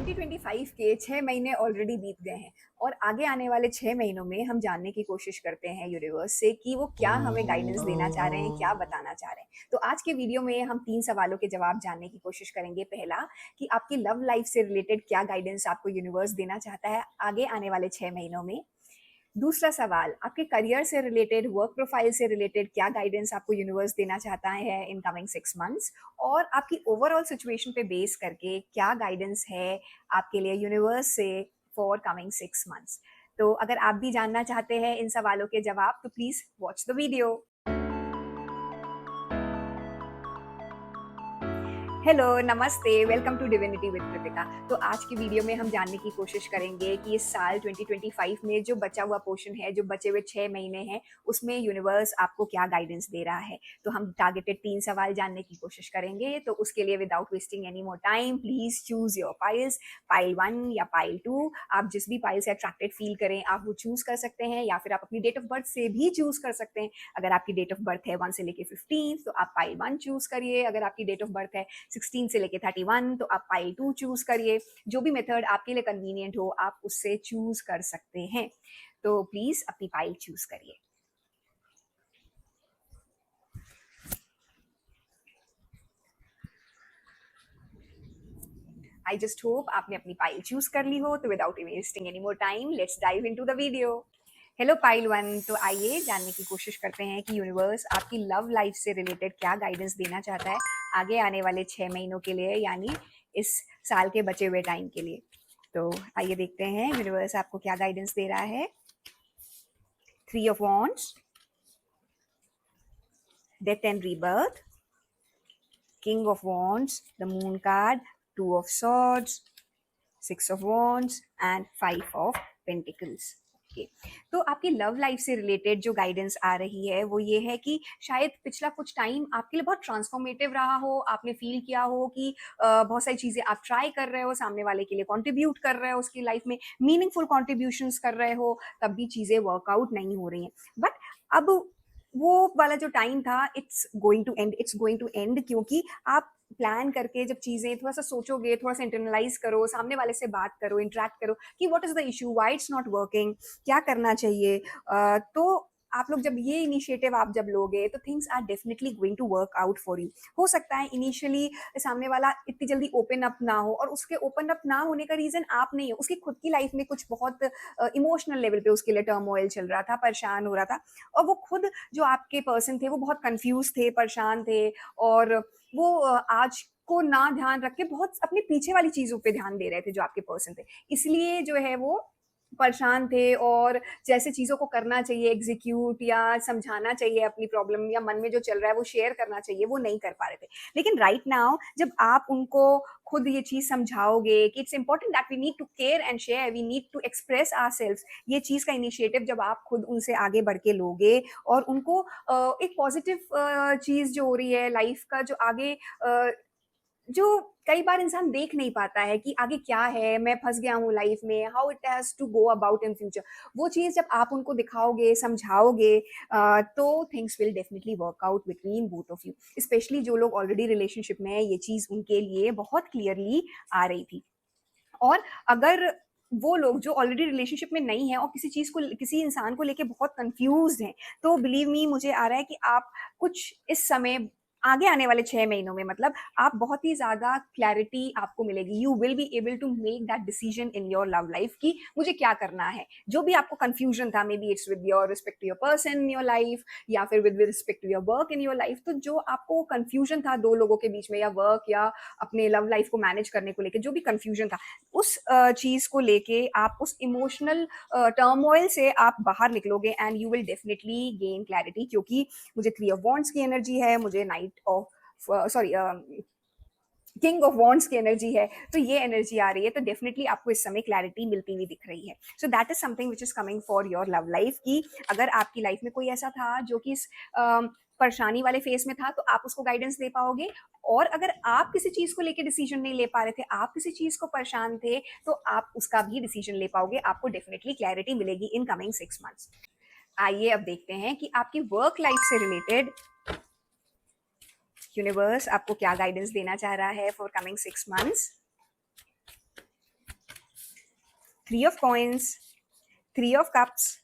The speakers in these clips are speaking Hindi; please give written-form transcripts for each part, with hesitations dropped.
2025 के 6 महीने ऑलरेडी बीत गए हैं और आगे आने वाले 6 महीनों में हम जानने की कोशिश करते हैं यूनिवर्स से कि वो क्या हमें गाइडेंस देना चाह रहे हैं, क्या बताना चाह रहे हैं। तो आज के वीडियो में हम 3 सवालों के जवाब जानने की कोशिश करेंगे। पहला, कि आपकी लव लाइफ से रिलेटेड क्या गाइडेंस आपको यूनिवर्स देना चाहता है आगे आने वाले 6 महीनों में। दूसरा सवाल, आपके करियर से रिलेटेड, वर्क प्रोफाइल से रिलेटेड क्या गाइडेंस आपको यूनिवर्स देना चाहता है इन कमिंग 6 मंथ्स। और आपकी ओवरऑल सिचुएशन पे बेस करके क्या गाइडेंस है आपके लिए यूनिवर्स से फॉर कमिंग 6 मंथ्स। तो अगर आप भी जानना चाहते हैं इन सवालों के जवाब तो please watch the video. Hello, नमस्ते, welcome to divinity with Kritika. तो आज की वीडियो में हम जानने की कोशिश करेंगे कि इस साल 2025 में जो बचा हुआ पोर्शन है, जो बचे हुए 6 महीने हैं, उसमें यूनिवर्स आपको क्या गाइडेंस दे रहा है। तो हम टारगेटेड 3 सवाल जानने की कोशिश करेंगे। तो उसके लिए without wasting any more time, please choose your piles, pile 1 या पाइल 2। आप जिस भी पाइल से अट्रैक्टेड फील करें आप वो चूज कर सकते हैं, या फिर आप अपनी डेट ऑफ बर्थ से भी चूज कर सकते हैं। अगर आपकी डेट ऑफ बर्थ है 1 से लेके 15 तो आप पाइल 1 चूज करिए। अगर आपकी डेट ऑफ बर्थ है 16 से लेके 31 तो आप पाइल 2 चूज करिए। जो भी मेथड आपके लिए कन्वीनियंट हो आप उससे चूज कर सकते हैं। तो प्लीज अपनी पाइल चूज करिए। आई जस्ट होप आपने अपनी पाइल चूज कर ली हो। तो without wasting any more time, let's dive into the video. Hello pile 1, तो आइए जानने की कोशिश करते हैं कि यूनिवर्स आपकी लव लाइफ से रिलेटेड क्या गाइडेंस देना चाहता है आगे आने वाले 6 महीनों के लिए, यानी इस साल के बचे हुए टाइम के लिए। तो आइए देखते हैं यूनिवर्स आपको क्या गाइडेंस दे रहा है। 3 of wands, death and rebirth, king of wands, the moon card, 2 of swords, 6 of wands and 5 of pentacles. तो आपकी लव लाइफ से रिलेटेड जो गाइडेंस आ रही है वो ये है कि शायद पिछला कुछ टाइम आपके लिए बहुत ट्रांसफॉर्मेटिव रहा हो। आपने फील किया हो कि बहुत सारी चीजें आप ट्राई कर रहे हो, सामने वाले के लिए कंट्रीब्यूट कर रहे हो, उसकी लाइफ में मीनिंगफुल कंट्रीब्यूशंस कर रहे हो, तब भी चीजें वर्कआउट नहीं हो रही हैं। बट अब वो वाला जो टाइम था इट्स गोइंग टू एंड, क्योंकि आप प्लान करके जब चीजें थोड़ा सा सोचोगे, थोड़ा सा इंटरनलाइज करो, सामने वाले से बात करो, इंटरेक्ट करो कि what is the issue, why it's not working, क्या करना चाहिए। तो आप लोग जब ये इनिशिएटिव आप जब लोगे तो things are definitely going to work out for you. हो सकता है इनिशियली सामने वाला इतनी जल्दी ओपन अप ना हो, और उसके ओपन अप ना होने का रीजन आप नहीं हो, उसकी खुद की लाइफ में कुछ बहुत इमोशनल लेवल पे उसके लिए टर्मोइल चल रहा था, परेशान हो रहा था। और वो खुद जो आपके पर्सन थे वो बहुत कंफ्यूज थे, परेशान थे, और वो आज को ना ध्यान रख के बहुत अपने पीछे वाली चीजों पे ध्यान दे रहे थे जो आपके पर्सन थे, इसलिए जो है वो परेशान थे। और जैसे चीजों को करना चाहिए, एग्जीक्यूट या समझाना चाहिए, अपनी प्रॉब्लम या मन में जो चल रहा है वो शेयर करना चाहिए, वो नहीं कर पा रहे थे। लेकिन राइट नाउ जब आप उनको खुद ये चीज समझाओगे कि it's important that we need to care and share, we need to express ourselves, ये चीज का इनिशिएटिव जब आप खुद उनसे आगे बढ़ के लोगे और उनको एक पॉजिटिव चीज जो हो रही है लाइफ का, जो आगे जो कई बार इंसान देख नहीं पाता है कि आगे क्या है, मैं फंस गया हूँ लाइफ में, how it has to go about in future, वो चीज जब आप उनको दिखाओगे, समझाओगे, तो things will definitely work out between both of you. Specially जो लोग ऑलरेडी रिलेशनशिप में है, ये चीज उनके लिए बहुत क्लियरली आ रही थी। और अगर वो लोग जो ऑलरेडी रिलेशनशिप में नहीं है और किसी चीज को, किसी इंसान को लेके बहुत कंफ्यूज हैं, तो बिलीव मी, मुझे आ रहा है कि आप कुछ इस समय आगे आने वाले 6 महीनों में, मतलब आप बहुत ही ज्यादा क्लैरिटी आपको मिलेगी। You will be able to make that decision in your love life कि मुझे क्या करना है। जो भी आपको कंफ्यूजन था, maybe it's with your respect to your person in your life, या फिर with respect to your work in your life, तो जो आपको कंफ्यूजन था दो लोगों के बीच में, या वर्क या अपने लव लाइफ को मैनेज करने को लेकर जो भी कंफ्यूजन था, उस चीज को लेके आप उस इमोशनल टर्मोइल से आप बाहर निकलोगे and you will definitely gain clarity. क्योंकि मुझे 3 ऑफ वॉन्ड्स की एनर्जी है, मुझे night of sorry king of wands की एनर्जी है, तो ये एनर्जी आ रही है, तो डेफिनेटली आपको इस समय क्लैरिटी मिलती हुई दिख रही है। सो that is something which is coming for your love life, कि अगर आपकी लाइफ में कोई ऐसा था जो कि इस परेशानी वाले फेस में था, तो आप उसको गाइडेंस दे पाओगे। और अगर आप किसी चीज को लेकर डिसीजन नहीं ले पा रहे थे, आप किसी चीज को परेशान थे, तो आप उसका भी डिसीजन ले पाओगे। आपको डेफिनेटली क्लैरिटी मिलेगी इन कमिंग 6 मंथ्स। आइए अब देखते हैं कि आपकी वर्क लाइफ से रिलेटेड यूनिवर्स आपको क्या गाइडेंस देना चाह रहा है for coming 6 months. 3 of coins, 3 of cups,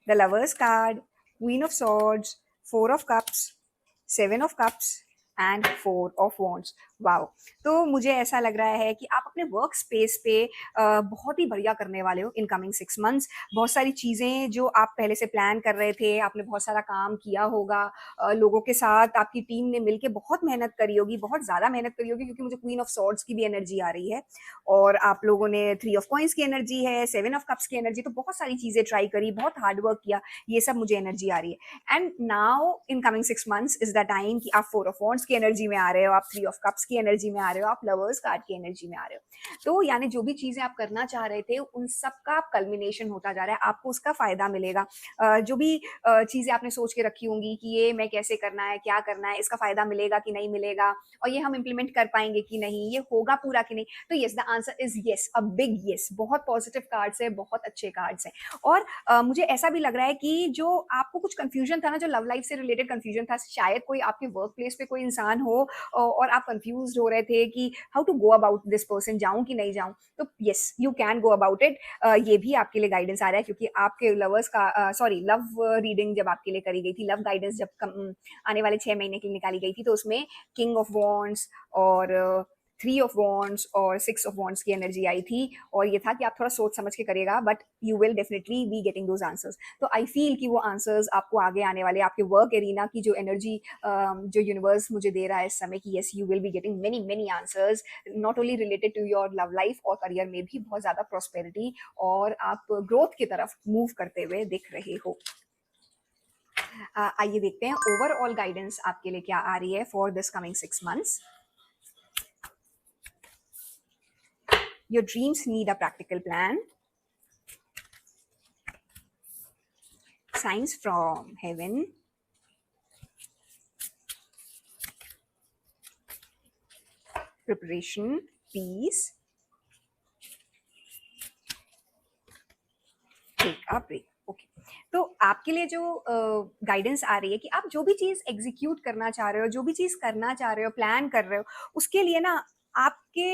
the lovers card, queen of swords, 4 of cups, 7 of cups and 4 of wands. Wow. तो मुझे ऐसा लग रहा है कि आप अपने वर्क स्पेस पे बहुत ही बढ़िया करने वाले हो इन कमिंग 6 मंथ्स. बहुत सारी चीजें जो आप पहले से प्लान कर रहे थे, आपने बहुत सारा काम किया होगा, लोगों के साथ आपकी टीम ने मिलकर बहुत मेहनत करी होगी, बहुत ज्यादा मेहनत करी होगी, क्योंकि मुझे क्वीन ऑफ सॉर्ड्स की भी एनर्जी आ रही है और आप लोगों ने 3 ऑफ कॉइंस की एनर्जी है, 7 ऑफ कप्स की एनर्जी, तो बहुत सारी चीजें ट्राई करी, बहुत हार्ड वर्क किया, ये सब मुझे एनर्जी आ रही है. And now in coming 6 months is the time कि आप 4 ऑफ वॉन्ड्स की एनर्जी में आ रहे हो, आप 3 ऑफ कप्स की एनर्जी में आ रहे हो, आप लवर्स कार्ड की एनर्जी में आ रहे हो. तो यानी जो भी चीजें आप करना चाह रहे थे उन सब का कल्मिनेशन होता जा रहा है, आपको उसका फायदा मिलेगा. जो भी चीजें आपने सोच के रखी होंगी कि ये मैं कैसे करना है, क्या करना है, इसका फायदा मिलेगा कि नहीं मिलेगा, और ये हम इम्प्लीमेंट कर पाएंगे कि नहीं, ये होगा पूरा कि नहीं, तो yes, the answer is yes, a big yes. बहुत पॉजिटिव कार्ड्स है, बहुत अच्छे कार्ड्स हैं. और मुझे ऐसा भी लग रहा है कि जो आपको कुछ कंफ्यूजन था ना, जो लव लाइफ से रिलेटेड कंफ्यूजन था, शायद कोई आपके वर्क प्लेस पे कोई इंसान हो और आप कंफ्यूज हो रहे थे कि how to go about this person, जाऊं कि नहीं जाऊं, तो yes, you can go about it. ये भी आपके लिए गाइडेंस आ रहा है, क्योंकि आपके लवर्स का सॉरी लव रीडिंग जब आपके लिए करी गई थी, लव गाइडेंस जब आने वाले 6 महीने के लिए निकाली गई थी, तो उसमें किंग ऑफ वॉन्ड्स और 3 ऑफ वॉन्ड्स और 6 ऑफ वॉन्ड्स की एनर्जी आई थी, और ये था कि आप थोड़ा सोच समझ के करिएगा, but you will definitely be getting those answers. तो आई फील कि वो आंसर्स आपको आगे आने वाले आपके वर्क एरिना की जो एनर्जी जो यूनिवर्स मुझे दे रहा है इस समय, कि yes, you will be getting many many answers, not only related to your love life और करियर में भी बहुत ज्यादा प्रॉस्पेरिटी और आप ग्रोथ की तरफ मूव करते हुए दिख रहे हो. आइए देखते हैं ओवरऑल गाइडेंस आपके लिए क्या आ रही है for this coming 6 months. Your dreams need a practical plan. Signs from heaven. Preparation, peace. Take a break. Okay. तो आपके लिए जो गाइडेंस आ रही है कि आप जो भी चीज एग्जीक्यूट करना चाह रहे हो, जो भी चीज करना चाह रहे हो, प्लान कर रहे हो, उसके लिए ना आपके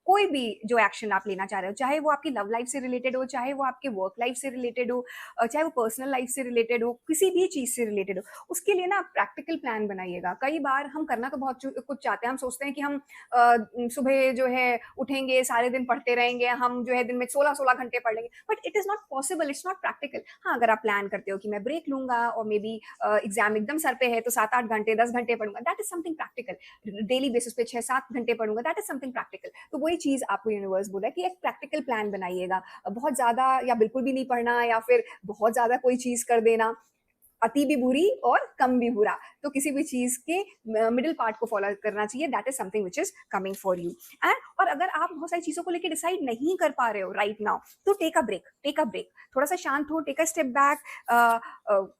कोई भी जो एक्शन आप लेना चाह रहे हो, चाहे वो आपकी लव लाइफ से रिलेटेड हो, चाहे वो आपके वर्क लाइफ से रिलेटेड हो, चाहे वो पर्सनल लाइफ से रिलेटेड हो, किसी भी चीज से रिलेटेड हो, उसके लिए ना प्रैक्टिकल प्लान बनाइएगा. कई बार हम करना तो बहुत कुछ चाहते हैं, हम सोचते हैं कि हम सुबह जो है उठेंगे, सारे दिन पढ़ते रहेंगे, हम जो है दिन में 16-16 घंटे पढ़ लेंगे, but it is not possible, it's not practical. हाँ, अगर आप प्लान करते हो कि मैं ब्रेक लूंगा और मे बी एग्जाम एकदम सर पे है तो 7-8 घंटे 10 घंटे पढ़ूंगा, that is something practical. Daily basis पे 6-7 घंटे पढ़ूंगा, दैट इज समथिंग प्रैक्टिकल. तो वही चीज आपको यूनिवर्स बोला कि एक प्रैक्टिकल प्लान बनाइएगा. बहुत ज्यादा या बिल्कुल भी नहीं पढ़ना, या फिर बहुत ज्यादा कोई चीज कर देना, अति भी बुरी और कम भी बुरा, तो किसी भी चीज के मिडिल पार्ट को फॉलो करना चाहिए. That is something which is coming for you. And और अगर आप बहुत सारी चीजों को लेकर डिसाइड नहीं कर पा रहे हो राइट नाउ, तो take a break, take a break, थोड़ा सा शांत हो, take a step back,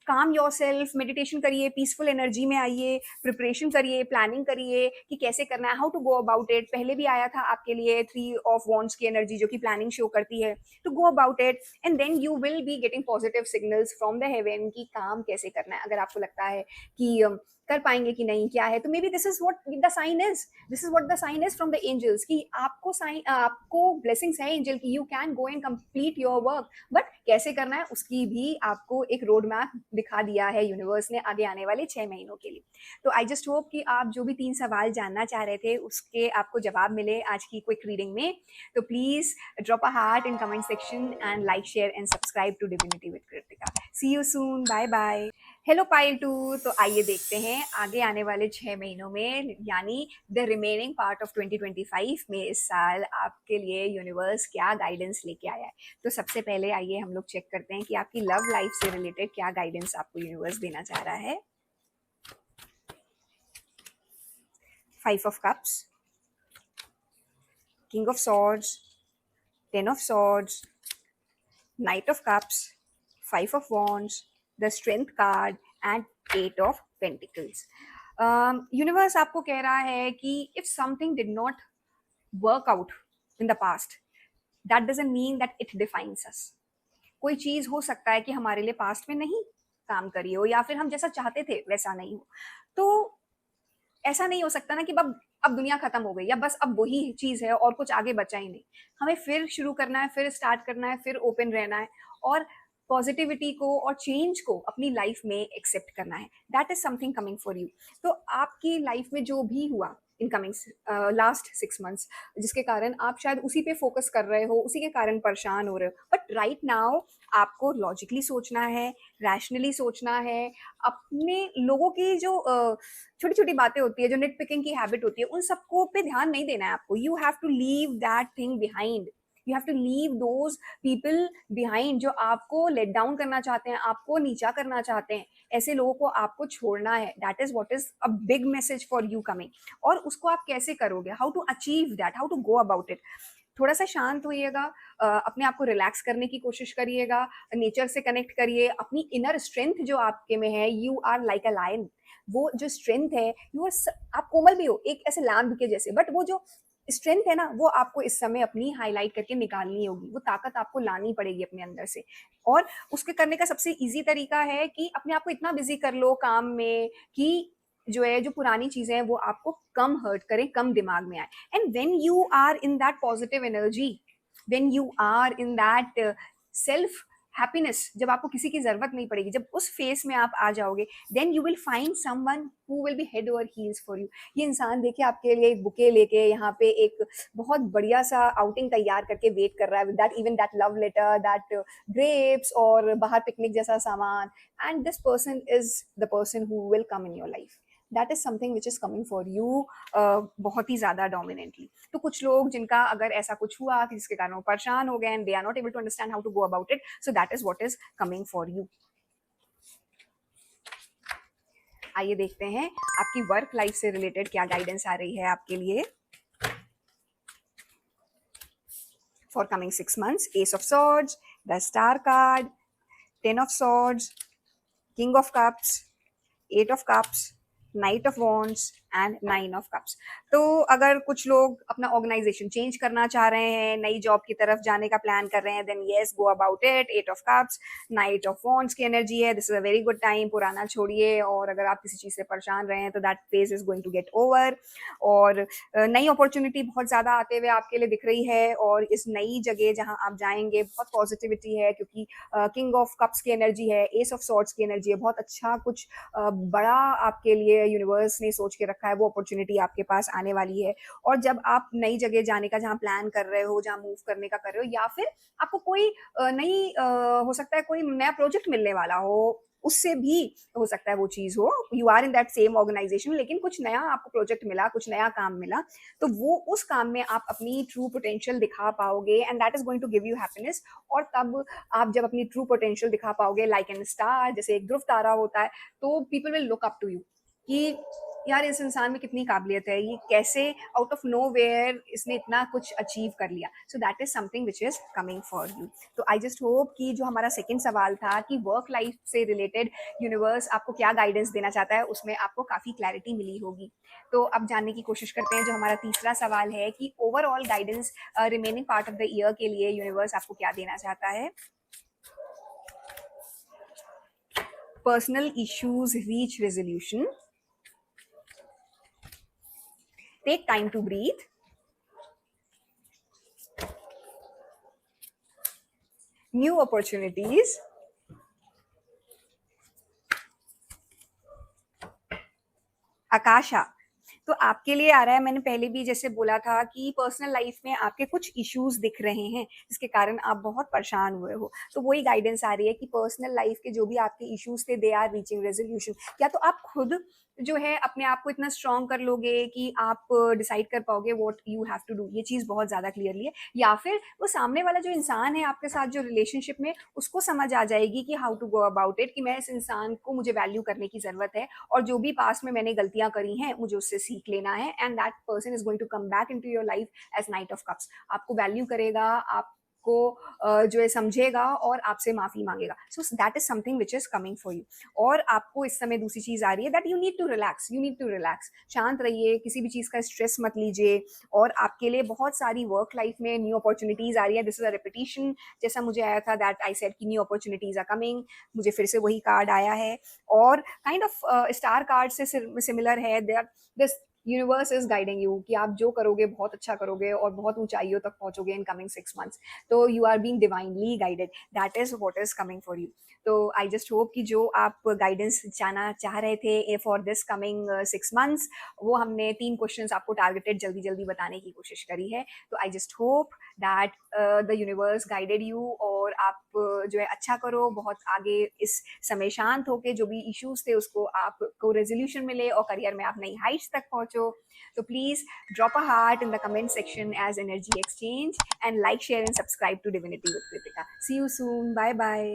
calm yourself, meditation करिए, पीसफुल एनर्जी में आइए, प्रिपरेशन करिए, प्लानिंग करिए कि कैसे करना है, how to go about it. पहले भी आया था आपके लिए 3 ऑफ वॉन्ड्स की एनर्जी, जो कि प्लानिंग शो करती है, to go about it, and then you will be getting positive signals from the heaven कि काम कैसे करना है. अगर आपको लगता है कि कर पाएंगे कि नहीं, क्या है, तो maybe this is what the sign is, this is what the sign is from the angels कि आपको साइन, आपको ब्लेसिंग्स है एंजल की, you can go and complete your work. But कैसे करना है उसकी भी आपको एक रोड मैप दिखा दिया है यूनिवर्स ने आगे आने वाले 6 महीनों के लिए. तो आई जस्ट होप कि आप जो भी 3 सवाल जानना चाह रहे थे उसके आपको जवाब मिले आज की क्विक रीडिंग में. तो please drop a heart in comment section and like, share and subscribe to Divinity with Kritika. See you soon. Bye bye. Hello pile 2. तो आइए देखते हैं आगे आने वाले 6 महीनों में, यानी द रिमेनिंग पार्ट ऑफ 2025 में इस साल आपके लिए यूनिवर्स क्या गाइडेंस लेके आया है. तो सबसे पहले आइए हम लोग चेक करते हैं कि आपकी लव लाइफ से रिलेटेड क्या गाइडेंस आपको यूनिवर्स देना चाह रहा है. 5 of cups, king of swords, 10 of swords, knight of cups, 5 of wands, the strength card and 8 of pentacles. Universe आपको कह रहा है कि if something did not work out in the past, that doesn't mean that it defines us. कोई चीज हो सकता है कि हमारे लिए पास्ट में नहीं काम करी हो, या फिर हम जैसा चाहते थे वैसा नहीं हो. तो ऐसा नहीं हो सकता ना कि अब अब दुनिया खत्म हो गई या बस अब वही चीज़ है और कुछ आगे बचा ही नहीं। हमें फिर शुरू करना है, फिर स्टार्ट करना है, फिर ओपन रहना है और पॉजिटिविटी को और चेंज को अपनी लाइफ में एक्सेप्ट करना है। That is something coming for you. तो आपकी लाइफ में जो भी हुआ इन कमिंग लास्ट 6 मंथ्स, जिसके कारण आप शायद उसी पे फोकस कर रहे हो, उसी के कारण परेशान हो रहे हो, बट राइट नाउ आपको लॉजिकली सोचना है, रैशनली सोचना है। अपने लोगों की जो छोटी छोटी बातें होती है, जो नेट पिकिंग की हैबिट होती है, उन सबको पे ध्यान नहीं देना है आपको। You have to leave that thing behind. You have to leave those people behind जो आपको लेट डाउन करना चाहते हैं, आपको नीचा करना चाहते हैं। ऐसे लोगों को आपको छोड़ना है। That is what is a big message for you coming. और उसको आप कैसे करोगे, how to achieve that, how to go about it. थोड़ा सा शांत होइएगा, अपने आप को रिलैक्स करने की कोशिश करिएगा, नेचर से कनेक्ट करिए। अपनी इनर स्ट्रेंथ जो आपके में है, you are like a lion. वो जो स्ट्रेंथ है, यू आर, आप कोमल भी हो एक ऐसे लैम्ब के जैसे, बट वो जो स्ट्रेंथ है ना, वो आपको इस समय अपनी हाईलाइट करके निकालनी होगी। वो ताकत आपको लानी पड़ेगी अपने अंदर से। और उसके करने का सबसे इजी तरीका है कि अपने आप को इतना बिजी कर लो काम में कि जो है, जो पुरानी चीजें हैं वो आपको कम हर्ट करें, कम दिमाग में आए। And when you are in that positive energy, when you are in that self happiness, जब आपको किसी की जरूरत नहीं पड़ेगी, जब उस फेस में आप आ जाओगे, then you will find someone who will be head over heels for you. ये इंसान देखिए आपके लिए एक बुके लेके यहाँ पे एक बहुत बढ़िया सा आउटिंग तैयार करके वेट कर रहा है, with that, even that love letter, that grapes और बाहर पिकनिक जैसा सामान। And this person is the person who will come in your life. That is something which is coming for you बहुत ही ज्यादा डोमिनेंटली। तो कुछ लोग जिनका अगर ऐसा कुछ हुआ कि जिसके कारण वो परेशान हो गए and they are not able to understand how to go about it, so that is what is coming for you. आइए देखते हैं आपकी वर्क लाइफ से रिलेटेड क्या गाइडेंस आ रही है आपके लिए for coming 6 months। Ace of swords, the star card, 10 of swords, king of cups, 8 of cups, knight of wands and 9 of cups। तो अगर कुछ लोग अपना ऑर्गेनाइजेशन चेंज करना चाह रहे हैं, नई जॉब की तरफ जाने का प्लान कर रहे हैं, then yes, go about it. 8 of cups, knight of wands की एनर्जी है, this is a very good time. पुराना छोड़िए, और अगर आप किसी चीज से परेशान रहे हैं तो that phase is going to get over. और नई अपॉर्चुनिटी बहुत ज्यादा आते हुए आपके लिए दिख रही है, और इस नई जगह जहां आप जाएंगे बहुत पॉजिटिविटी है, क्योंकि किंग ऑफ कप्स की एनर्जी है, एस ऑफ सॉर्ड्स की एनर्जी है। बहुत अच्छा कुछ बड़ा आपके लिए यूनिवर्स ने सोच के रखा है, वो अपॉर्चुनिटी आपके पास आने वाली है। और जब आप नई जगह जाने का जहाँ प्लान कर रहे हो, जहाँ मूव करने का कर रहे हो, या फिर आपको कोई नई हो सकता है कोई नया प्रोजेक्ट मिलने वाला हो, उससे भी हो सकता है वो चीज हो, you are in that same organisation, लेकिन कुछ नया आपको प्रोजेक्ट मिला, कुछ नया काम मिला, तो वो उस काम में आप अपनी ट्रू पोटेंशियल दिखा पाओगे, and that is going to give you happiness. और तब आप जब अपनी ट्रू पोटेंशियल दिखा पाओगे, लाइक एन स्टार, जैसे एक ध्रुव तारा होता है, तो people will look up to you कि यार इस इंसान में कितनी काबिलियत है, ये कैसे आउट ऑफ नो वेयर इसने इतना कुछ अचीव कर लिया। सो that is something which is coming for you. तो आई जस्ट होप कि जो हमारा सेकंड सवाल था कि वर्क लाइफ से रिलेटेड यूनिवर्स आपको क्या गाइडेंस देना चाहता है, उसमें आपको काफी क्लैरिटी मिली होगी। तो अब जानने की कोशिश करते हैं जो हमारा तीसरा सवाल है कि overall guidance remaining part of the year के लिए यूनिवर्स आपको क्या देना चाहता है। Personal issues reach resolution, take time to breathe, new opportunities, आकाशा। तो आपके लिए आ रहा है, मैंने पहले भी जैसे बोला था कि पर्सनल लाइफ में आपके कुछ इश्यूज दिख रहे हैं जिसके कारण आप बहुत परेशान हुए हो, तो वही गाइडेंस आ रही है कि पर्सनल लाइफ के जो भी आपके इश्यूज थे, दे आर रीचिंग रेजोल्यूशन। या तो आप खुद जो है अपने आप को इतना स्ट्रांग कर लोगे कि आप डिसाइड कर पाओगे what you have to do, ये चीज बहुत ज्यादा क्लियरली है। या फिर वो सामने वाला जो इंसान है आपके साथ जो रिलेशनशिप में, उसको समझ आ जाएगी कि how to go about it, कि मैं इस इंसान को, मुझे वैल्यू करने की जरूरत है, और जो भी पास्ट में मैंने गलतियां करी हैं मुझे उससे सीख लेना है। And that person is going to come back into your life as knight of cups. आपको वैल्यू करेगा, आपको जो है समझेगा, और आपसे माफी मांगेगा। So that is something which is coming for you. और आपको इस समय दूसरी चीज आ रही है that you need to relax, you need to relax. शांत रहिए, किसी भी चीज का स्ट्रेस मत लीजिए। और आपके लिए बहुत सारी वर्क लाइफ में न्यू अपॉर्चुनिटीज आ रही है। दिस इज अ रिपीटिशन, जैसा मुझे आया था दैट आई सेड कि न्यू अपॉर्चुनिटीज आर कमिंग, मुझे फिर से वही कार्ड आया है। और काइंड ऑफ स्टार कार्ड से सिमिलर है, this universe is guiding you कि आप जो करोगे बहुत अच्छा करोगे और बहुत ऊंचाइयों तक पहुंचोगे इन कमिंग 6 मंथ्स। तो you are being divinely guided, that is what is coming for you. तो आई जस्ट होप कि जो आप गाइडेंस जाना चाह रहे थे फॉर दिस कमिंग 6 मंथ्स, वो हमने 3 क्वेश्चंस आपको टारगेटेड जल्दी जल्दी बताने की कोशिश करी है। तो I just hope that the universe guided you, और आप जो है अच्छा करो, बहुत आगे इस समय शांत होके जो भी इश्यूज थे उसको आपको रेजोल्यूशन मिले और करियर में आप नई हाइट्स तक पहुंचो। तो please drop a heart in the comment section as energy exchange, and like share and subscribe to divinity with Kritika. See you soon, bye bye.